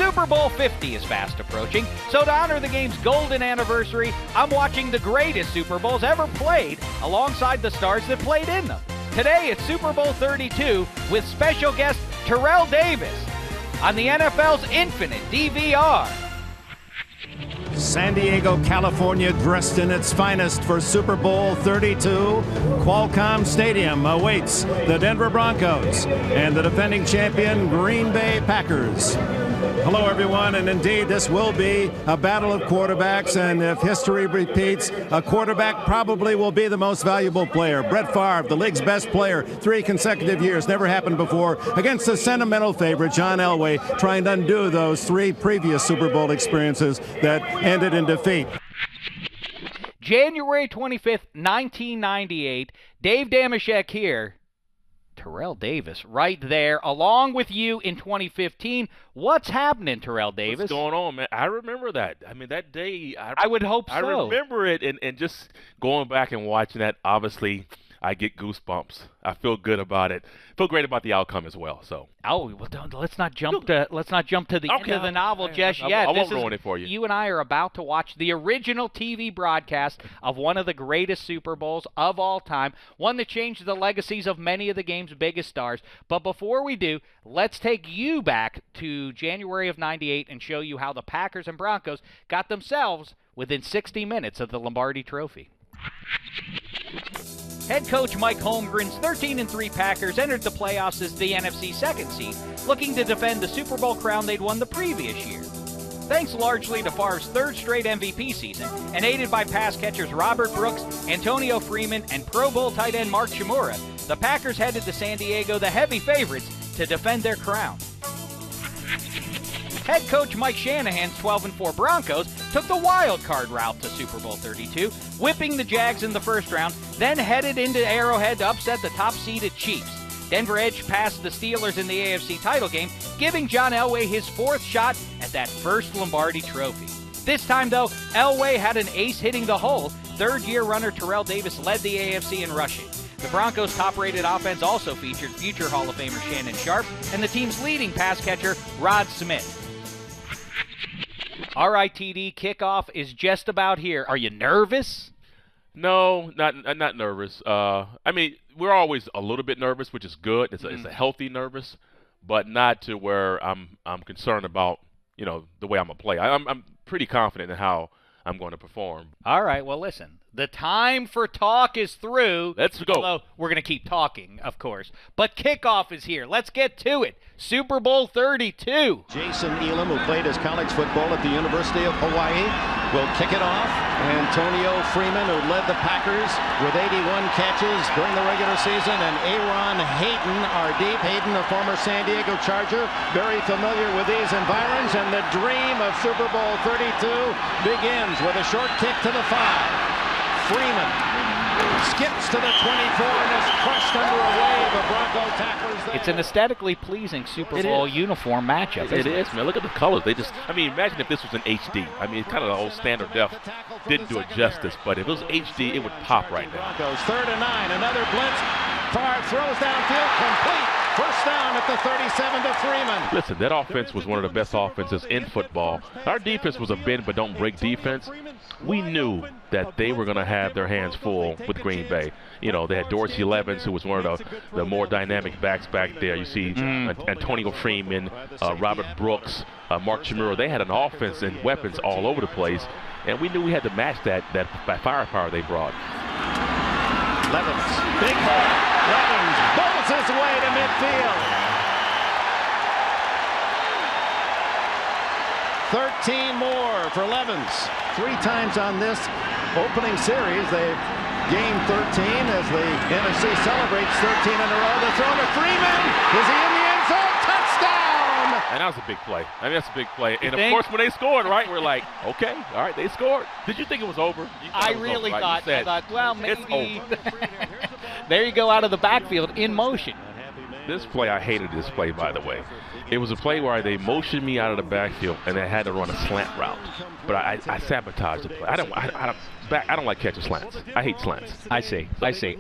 Super Bowl 50 is fast approaching, so to honor the game's golden anniversary, I'm watching the greatest Super Bowls ever played alongside the stars that played in them. Today it's Super Bowl 32 with special guest Terrell Davis on the NFL's Infinite DVR. San Diego, California, dressed in its finest for Super Bowl 32. Qualcomm Stadium awaits the Denver Broncos and the defending champion Green Bay Packers. Hello, everyone, and indeed, this will be a battle of quarterbacks, and if history repeats, a quarterback probably will be the most valuable player. Brett Favre, the league's best player, 3 consecutive years, never happened before, against the sentimental favorite, John Elway, trying to undo those 3 previous Super Bowl experiences that ended in defeat. January 25th, 1998, Dave Dameshek here. Terrell Davis right there, along with you in 2015. What's happening, Terrell Davis? What's going on, man? I remember that. I mean, that day. I would hope so. I remember it, and just going back and watching that, obviously, I get goosebumps. I feel good about it. Feel great about the outcome as well. So. Oh, well, let's not jump to the end of the novel just yet. I won't ruin it for you. You and I are about to watch the original TV broadcast of one of the greatest Super Bowls of all time, one that changed the legacies of many of the game's biggest stars. But before we do, let's take you back to January of '98 and show you how the Packers and Broncos got themselves within 60 minutes of the Lombardi Trophy. Head coach Mike Holmgren's 13-3 Packers entered the playoffs as the NFC second seed, looking to defend the Super Bowl crown they'd won the previous year. Thanks largely to Favre's 3rd straight MVP season, and aided by pass catchers Robert Brooks, Antonio Freeman, and Pro Bowl tight end Mark Chmura, the Packers headed to San Diego, the heavy favorites, to defend their crown. Head coach Mike Shanahan's 12-4 Broncos took the wild card route to Super Bowl 32, whipping the Jags in the first round, then headed into Arrowhead to upset the top-seeded Chiefs. Denver edged past the Steelers in the AFC title game, giving John Elway his 4th shot at that first Lombardi Trophy. This time, though, Elway had an ace hitting the hole. 3rd-year runner Terrell Davis led the AFC in rushing. The Broncos' top-rated offense also featured future Hall of Famer Shannon Sharpe and the team's leading pass catcher, Rod Smith. All right, TD, kickoff is just about here. Are you nervous? No, not nervous. I mean, we're always a little bit nervous, which is good. It's a healthy nervous, but not to where I'm concerned about, the way I'm going to play. I'm pretty confident in how I'm going to perform. All right, well, listen. The time for talk is through. Let's go. Although we're going to keep talking, of course. But kickoff is here. Let's get to it. Super Bowl 32. Jason Elam, who played his college football at the University of Hawaii, will kick it off. Antonio Freeman, who led the Packers with 81 catches during the regular season, and Aaron Hayden, our deep. Hayden, a former San Diego Charger, very familiar with these environs, and the dream of Super Bowl 32 begins with a short kick to the 5. Freeman skips to the 24 and is crushed under a wave of Bronco tacklers there. It's an aesthetically pleasing Super Bowl uniform matchup. It is, man. Look at the colors. Imagine if this was in HD. I mean, kind of the old standard def didn't do it justice, but if it was HD, it would pop right now. Broncos 3rd and 9, another blitz. Favre throws downfield, complete. First down at the 37 to Freeman. Listen, that offense was one of the best offenses in football. Our defense was a bend but don't break defense. We knew that they were going to have their hands full with Green Bay. They had Dorsey Levens, who was one of the more dynamic backs back there. You see Antonio Freeman, Robert Brooks, Mark Chmura. They had an offense and weapons all over the place, and we knew we had to match that firepower they brought. Levens, big hole. Levens bolts his way to midfield. 13 more for Levens. 3 times on this opening series. They've gained 13 as the NFC celebrates 13 in a row. The throw to Freeman. Is he in the end zone? Touchdown! And that was a big play. I mean, that's a big play. And, of course, when they scored, right, we're like, okay, all right, they scored. Did you think it was over? I really thought, well, maybe. There you go, out of the backfield in motion. This play, I hated this play, by the way. It was a play where they motioned me out of the backfield and they had to run a slant route. But I sabotaged the play. I don't like catching slants. I hate slants. I see.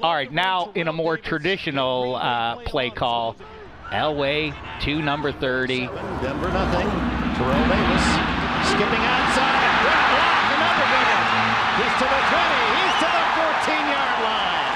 All right, now in a more traditional play call, Elway to number 30. Denver nothing. Terrell Davis skipping outside. Great block, another good one. He's to the 20. He's to the 14-yard line.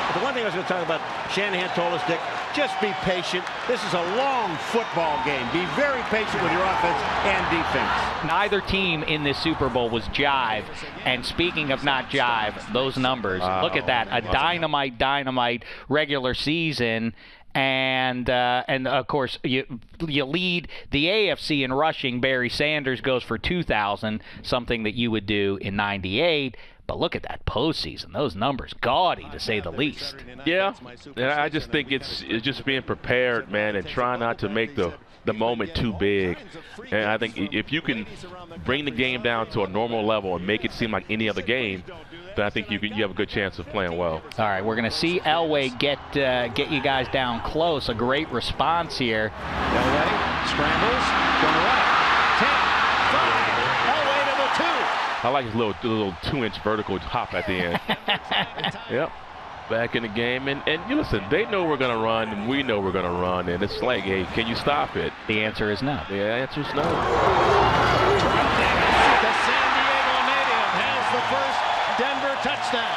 But the one thing I was going to talk about, Shanahan told us, Dick, just be patient. This is a long football game. Be very patient with your offense and defense. Neither team in this Super Bowl was jive. And speaking of not jive, those numbers, look at that. A dynamite regular season. And of course, you lead the AFC in rushing. Barry Sanders goes for 2,000, something that you would do in '98. But look at that postseason; those numbers, gaudy to say the least. Yeah, and I just think it's just being prepared, man, and trying not to make the moment too big. And I think if you can bring the game down to a normal level and make it seem like any other game, then I think you have a good chance of playing well. All right, we're going to see Elway get you guys down close. A great response here. Elway scrambles, going to run. 10, 5, Elway to the 2. I like his little 2-inch vertical hop at the end. Yep. Back in the game, and you listen, they know we're going to run, and we know we're going to run, and it's like, hey, can you stop it? The answer is no. The answer is no. The San Diego native has the first Denver touchdown.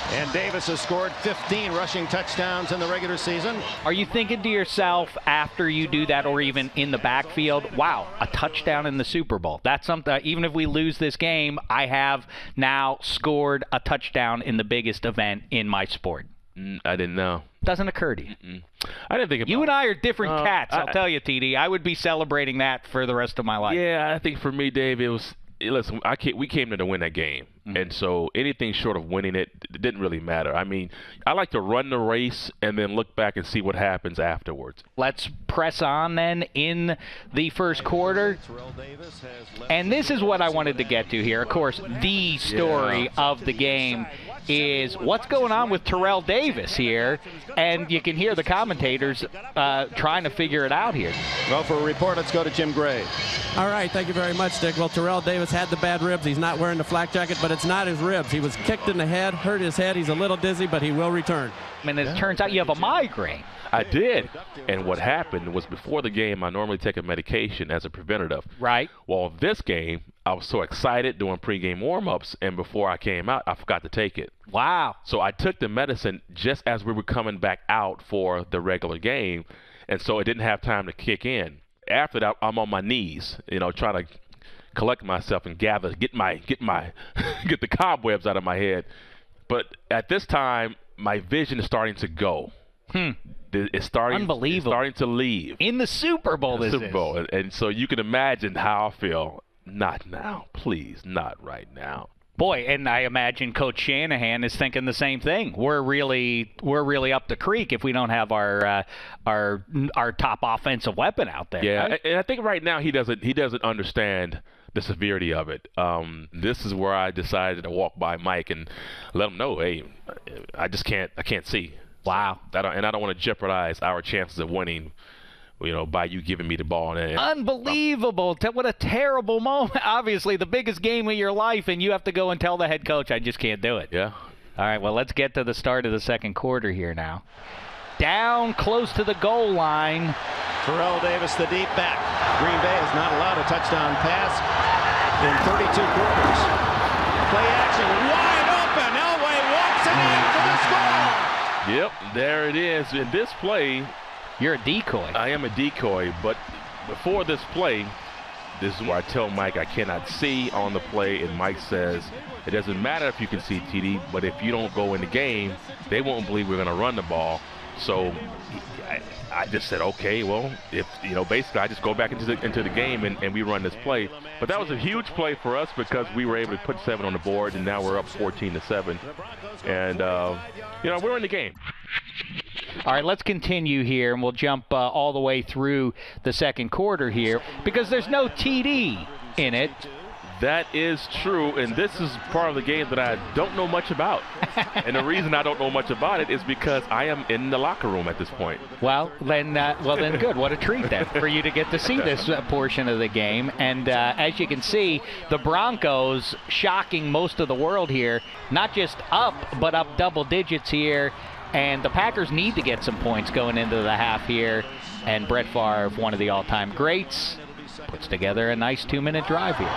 And Davis has scored 15 rushing touchdowns in the regular season. Are you thinking to yourself after you do that, or even in the backfield, wow, a touchdown in the Super Bowl? That's something, even if we lose this game, I have now scored a touchdown in the biggest event in my sport. I didn't know. Doesn't occur to you. I didn't think about it. You and I are different cats, I'll tell you, TD. I would be celebrating that for the rest of my life. Yeah, I think for me, Dave, it was... Listen, we came there to win that game, and so anything short of winning it didn't really matter. I mean, I like to run the race and then look back and see what happens afterwards. Let's press on then in the first quarter. And this is what I wanted to get to here. Of course, the story of the game is what's going on with Terrell Davis here, and you can hear the commentators trying to figure it out here. Well, for a report, let's go to Jim Gray. All right, thank you very much, Dick. Well, Terrell Davis had the bad ribs. He's not wearing the flak jacket, but it's not his ribs. He was kicked in the head, hurt his head. He's a little dizzy, but he will return. And it turns out you have a migraine. I did. And what happened was before the game, I normally take a medication as a preventative. Right. Well, this game, I was so excited doing pregame warm-ups, and before I came out, I forgot to take it. Wow. So I took the medicine just as we were coming back out for the regular game, and so it didn't have time to kick in. After that, I'm on my knees, trying to collect myself and get the cobwebs out of my head. But at this time, my vision is starting to go. It's starting. Unbelievable. It's starting to leave. In the Super Bowl, this Super Bowl. And so you can imagine how I feel. Not now, please, not right now. Boy, and I imagine Coach Shanahan is thinking the same thing. We're really up the creek if we don't have our top offensive weapon out there. Yeah, right? and I think right now he doesn't understand the severity of it. This is where I decided to walk by Mike and let him know, hey, I can't see. Wow. I don't want to jeopardize our chances of winning, by you giving me the ball. Unbelievable. What a terrible moment. Obviously, the biggest game of your life, and you have to go and tell the head coach, I just can't do it. Yeah. All right, well, let's get to the start of the second quarter here now. Down close to the goal line. Terrell Davis, the deep back. Green Bay has not allowed a touchdown pass in 32 quarters. Play action, wide open. Elway walks it in for the score. Yep, there it is. In this play, you're a decoy. I am a decoy, but before this play, this is where I tell Mike I cannot see on the play, and Mike says, it doesn't matter if you can see, TD, but if you don't go in the game, they won't believe we're going to run the ball. So I just said, okay, well, if basically I just go back into the game and we run this play. But that was a huge play for us because we were able to put 7 on the board, and now we're up 14-7, and we're in the game. All right, let's continue here, and we'll jump all the way through the second quarter here because there's no TD in it. That is true, and this is part of the game that I don't know much about. And the reason I don't know much about it is because I am in the locker room at this point. Well, then good. What a treat then for you to get to see this portion of the game. And as you can see, the Broncos shocking most of the world here, not just up, but up double digits here. And the Packers need to get some points going into the half here. And Brett Favre, one of the all-time greats, puts together a nice 2-minute drive here.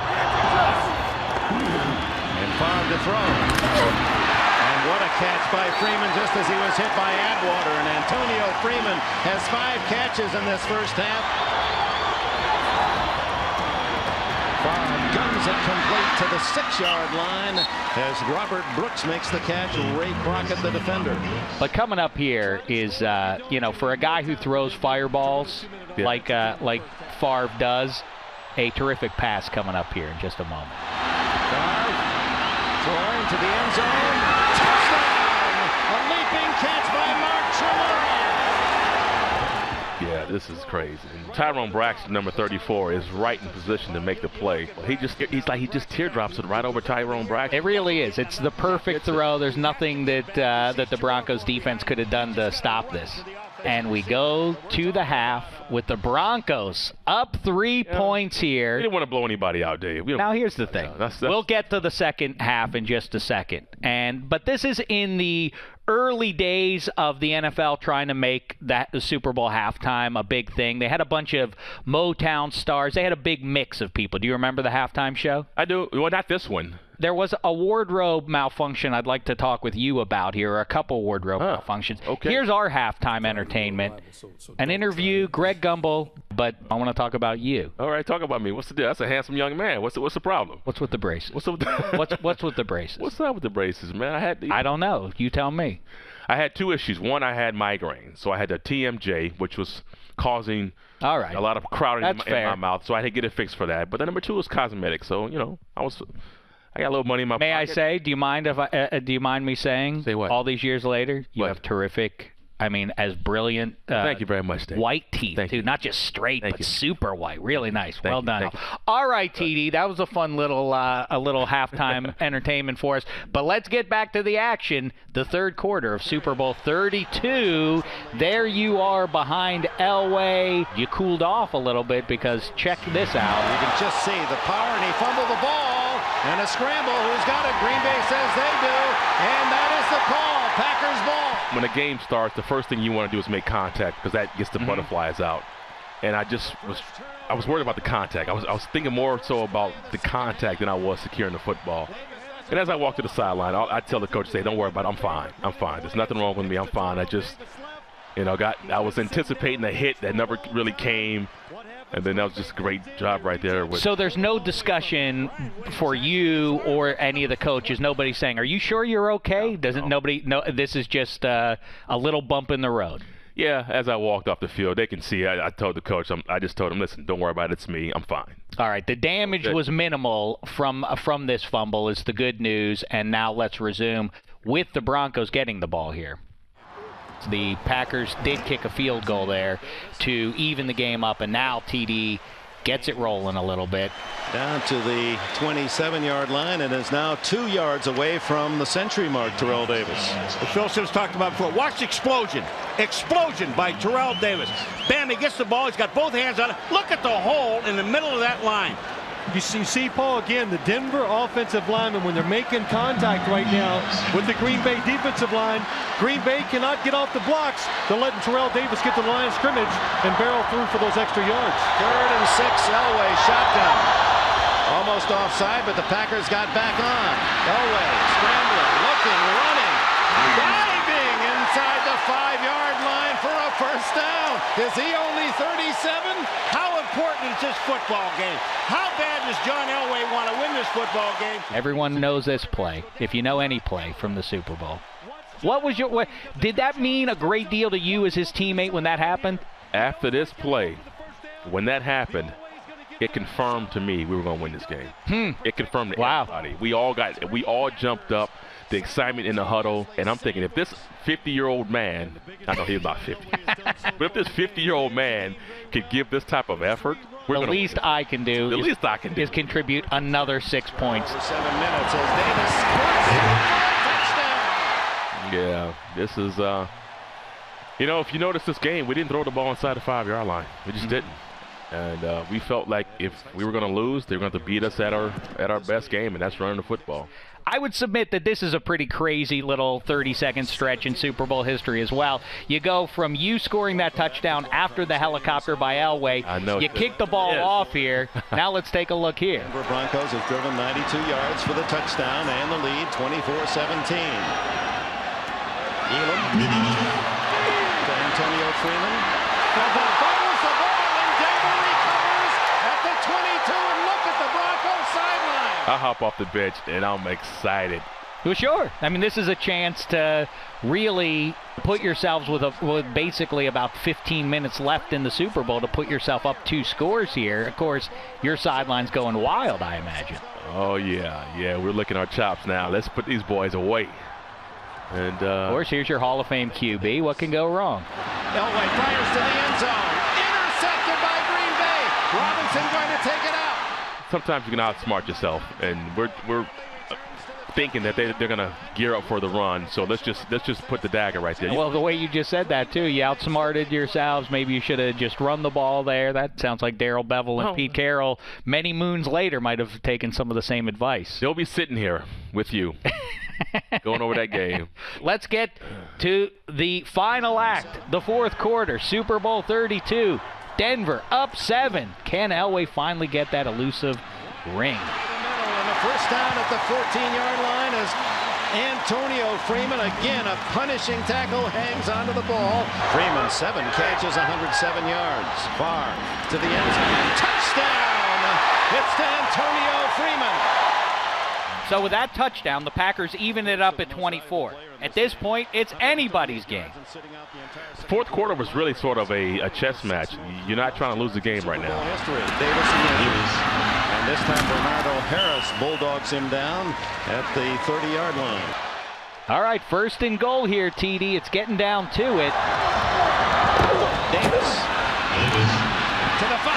And Favre to throw. And what a catch by Freeman just as he was hit by Atwater. And Antonio Freeman has 5 catches in this first half. Favre guns it complete to the 6-yard line as Robert Brooks makes the catch. Ray Crockett, the defender. But coming up here is, you know, for a guy who throws fireballs like Favre does, a terrific pass coming up here in just a moment. Favre throwing to the end zone. Touchdown! A leaping catch by Mark Tremont. Yeah, this is crazy. And Tyrone Braxton, number 34, is right in position to make the play. He just teardrops it right over Tyrone Braxton. It really is. It's the perfect throw. There's nothing that the Broncos defense could have done to stop this. And we go to the half with the Broncos up 3 points here. We didn't want to blow anybody out, Dave. Now here's the thing. We'll get to the second half in just a second. But this is in the early days of the NFL trying to make the Super Bowl halftime a big thing. They had a bunch of Motown stars. They had a big mix of people. Do you remember the halftime show? I do. Well, not this one. There was a wardrobe malfunction I'd like to talk with you about here, or a couple wardrobe malfunctions. Okay. Here's our halftime entertainment. An interview, Greg Gumbel, but I want to talk about you. All right, talk about me. What's the deal? That's a handsome young man. What's the problem? What's with the braces? What's up with What's with the braces? What's up with the braces, man? I don't know. You tell me. I had 2 issues. One, I had migraine, so I had a TMJ, which was causing a lot of crowding in my mouth, so I had to get it fixed for that. But then number 2 was cosmetic, so you know I got a little money in my pocket. May I say? Do you mind me saying? Say what? All these years later, you have terrific. I mean, as brilliant. Thank you very much, Dave. White teeth, Thank too. you. Not just straight, but super white. Really nice. Well done. Thank you. All right, TD. That was a fun little halftime entertainment for us. But let's get back to the action. The third quarter of Super Bowl 32. There you are behind Elway. You cooled off a little bit because check this out. You can just see the power, and he fumbled the ball. And a scramble. Who's got it? Green Bay says they do. And that is the call. Packers ball. When a game starts, the first thing you want to do is make contact because that gets the butterflies out. And I was worried about the contact. I was thinking more so about the contact than I was securing the football. And as I walked to the sideline, I tell the coach, say, don't worry about it. I'm fine. I'm fine. There's nothing wrong with me. I'm fine. I just, I was anticipating a hit that never really came. And then that was just a great job right there. So there's no discussion for you or any of the coaches. Nobody's saying, "Are you sure you're okay?" Nobody? No. This is just a little bump in the road. Yeah. As I walked off the field, they can see. I told the coach. I just told him, "Listen, don't worry about it. It's me. I'm fine." All right. The damage was minimal from this fumble. Is the good news. And now let's resume with the Broncos getting the ball here. The Packers did kick a field goal there to even the game up, and now TD gets it rolling a little bit. Down to the 27-yard line and is now 2 yards away from the century mark, Terrell Davis. As Phil Sims talked about before, watch explosion. Explosion by Terrell Davis. Bam, he gets the ball. He's got both hands on it. Look at the hole in the middle of that line. You see, Paul, again, the Denver offensive linemen, when they're making contact right now with the Green Bay defensive line, Green Bay cannot get off the blocks. They're letting Terrell Davis get to the line of scrimmage and barrel through for those extra yards. 3rd and 6, Elway, shotgun. Almost offside, but the Packers got back on. Elway, scrambling, looking, running, diving inside the 5-yard line for a first down. Is he only 37? How important is this football game? How bad does John Elway want to win this football game? Everyone knows this play, if you know any play from the Super Bowl. Did that mean a great deal to you as his teammate when that happened? After this play, when that happened, it confirmed to me we were going to win this game. It confirmed to everybody. We all jumped up. The excitement in the huddle, and I'm thinking, if this 50-year-old man, I know he's about 50, but if this 50-year-old man could give this type of effort, the least I can do is contribute another 6 points. 7 minutes as Davis touchdown. Yeah, this is, if you notice this game, we didn't throw the ball inside the 5-yard line. We just didn't. And we felt like if we were going to lose, they were going to beat us at our best game, and that's running the football. I would submit that this is a pretty crazy little 30-second stretch in Super Bowl history as well. You go from you scoring that touchdown after the helicopter by Elway. I know. You kick the ball off here. Now let's take a look here. Denver Broncos have driven 92 yards for the touchdown and the lead, 24-17. Elam to Antonio Freeman. Fumbles the ball, and Denver recovers at the 22. And look at the Broncos sideline. I hop off the bench, and I'm excited. Well, sure. I mean, this is a chance to really put yourselves with basically about 15 minutes left in the Super Bowl to put yourself up 2 scores here. Of course, your sideline's going wild, I imagine. Oh, yeah. We're licking our chops now. Let's put these boys away. And of course, here's your Hall of Fame QB. What can go wrong? Elway fires to the end zone. Intercepted by Green Bay. Robinson going to take it out. sometimes you can outsmart yourself, and we're thinking that they're going to gear up for the run. So let's just put the dagger right there. Well, the way you just said that too, you outsmarted yourselves. Maybe you should have just run the ball there. That sounds like Darrell Bevel and Pete Carroll many moons later might have taken some of the same advice. They'll be sitting here with you. Going over that game. Let's get to the final act, the fourth quarter, Super Bowl 32. Denver up 7. Can Elway finally get that elusive ring? And the first down at the 14-yard line is Antonio Freeman. Again, a punishing tackle, hangs onto the ball. Freeman, 7 catches, 107 yards. Favre to the end zone. Touchdown! It's to Antonio Freeman. So with that touchdown, the Packers even it up at 24. At this point, it's anybody's game. Fourth quarter was really sort of a chess match. You're not trying to lose the game right now. And this time Bernardo Harris bulldogs him down at the 30-yard line. All right, first and goal here, TD. It's getting down to it. Davis to the 5.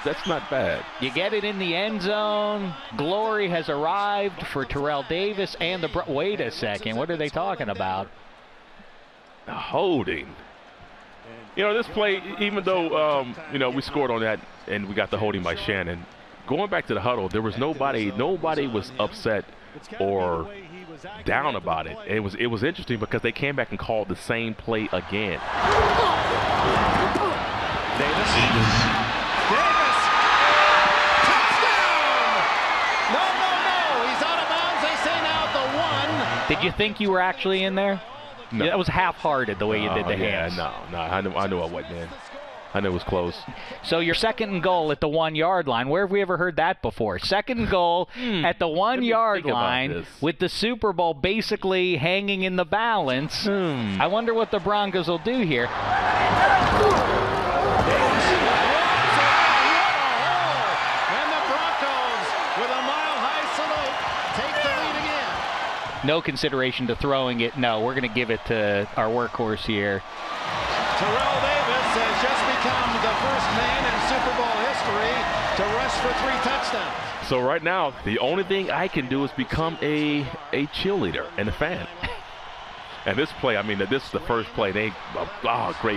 That's not bad. You get it in the end zone. Glory has arrived for Terrell Davis and the... Wait a second. What are they talking about? Holding. You know, this play, even though, we scored on that and we got the holding by Shannon, going back to the huddle, there was nobody was upset or down about it. It was interesting because they came back and called the same play again. Davis. Did you think you were actually in there? No. Yeah, that was half-hearted the way you did the hands. No. I knew I wasn't in. I knew it was close. So your second and goal at the 1-yard line. Where have we ever heard that before? Second and goal at the 1-yard line with the Super Bowl basically hanging in the balance. I wonder what the Broncos will do here. No consideration to throwing it. No, we're going to give it to our workhorse here. Terrell Davis has just become the first man in Super Bowl history to rush for 3 touchdowns. So right now, the only thing I can do is become a cheerleader and a fan. And this play, this is the first play. Great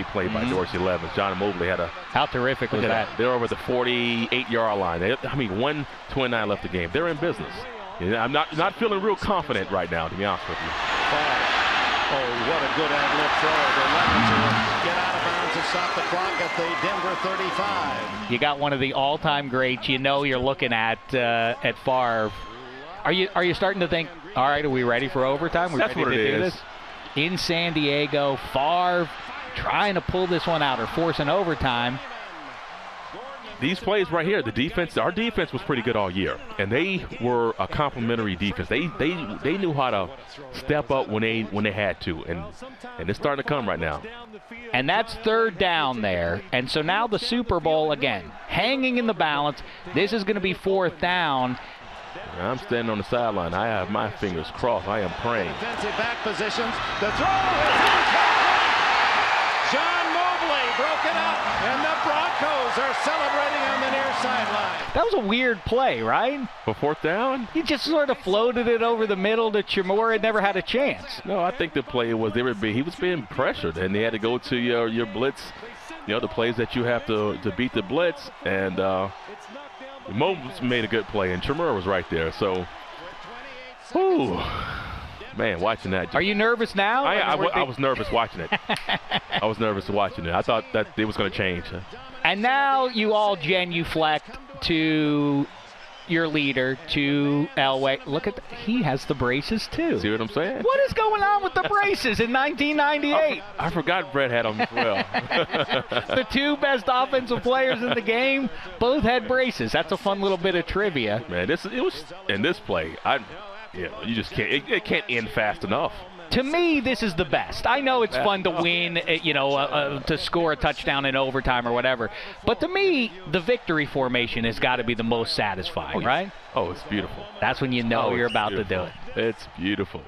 play by Dorsey Levens. John Mobley had a... How terrific was that? They're over the 48-yard line. 1:29 left the game. They're in business. Yeah, I'm not feeling real confident right now, to be honest with you. Oh, what a good ad-lib throw. The Levens will get out of bounds and stop the clock at the Denver 35. You got one of the all-time greats. You know you're looking at Favre. Are you starting to think, all right, are we ready for overtime? That's what it is. In San Diego, Favre trying to pull this one out or force an overtime. These plays right here, our defense was pretty good all year, and they were a complimentary defense. They knew how to step up when they had to, and it's starting to come right now. And that's third down there, and so now the Super Bowl again, hanging in the balance. This is going to be fourth down. I'm standing on the sideline. I have my fingers crossed. I am praying. Defensive back positions. The throw is John Mobley broke it up, and the Broncos are celebrating on the near sideline. That was a weird play, right? For fourth down? He just sort of floated it over the middle to Chamora and never had a chance. No, I think the play was he was being pressured, and they had to go to your blitz the plays that you have to beat the blitz. And Mo made a good play, and Tremere was right there. So, whew, man, watching that. Are you nervous now? I was nervous watching it. I was nervous watching it. I thought that it was going to change. And now you all genuflect to your leader, to Elway. Look at he has the braces too. See what I'm saying? What is going on with the braces in 1998? I forgot Brett had them as well. The two best offensive players in the game both had braces. That's a fun little bit of trivia. Man, it was in this play. You just can't. It can't end fast enough. To me, this is the best. I know it's fun to win, to score a touchdown in overtime or whatever. But to me, the victory formation has got to be the most satisfying, right? Oh, it's beautiful. That's when you know you're about to do it. It's beautiful.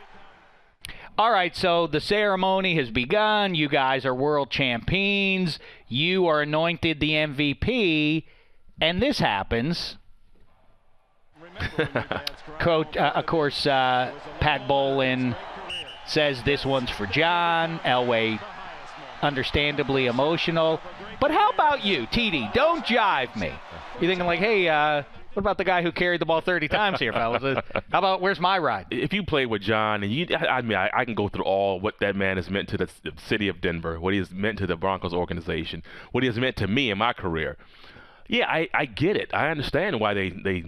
All right, so the ceremony has begun. You guys are world champions. You are anointed the MVP. And this happens. Coach, of course, Pat Bolin says this one's for John. Elway, understandably emotional. But how about you, TD? Don't jive me. You're thinking like, hey, what about the guy who carried the ball 30 times here, fellas? How about where's my ride? If you played with John, and I can go through all what that man has meant to the city of Denver, what he has meant to the Broncos organization, what he has meant to me in my career. Yeah, I get it. I understand why they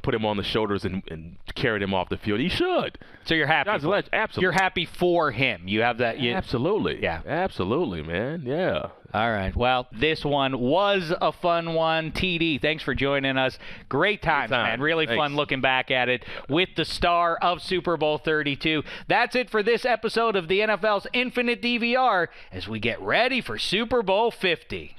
put him on the shoulders and carried him off the field. He should. So you're happy. Absolutely. You're happy for him. You have that. Absolutely. Yeah. Absolutely, man. Yeah. All right. Well, this one was a fun one. TD, thanks for joining us. Great times, man. Really fun looking back at it with the star of Super Bowl 32. That's it for this episode of the NFL's Infinite DVR as we get ready for Super Bowl 50.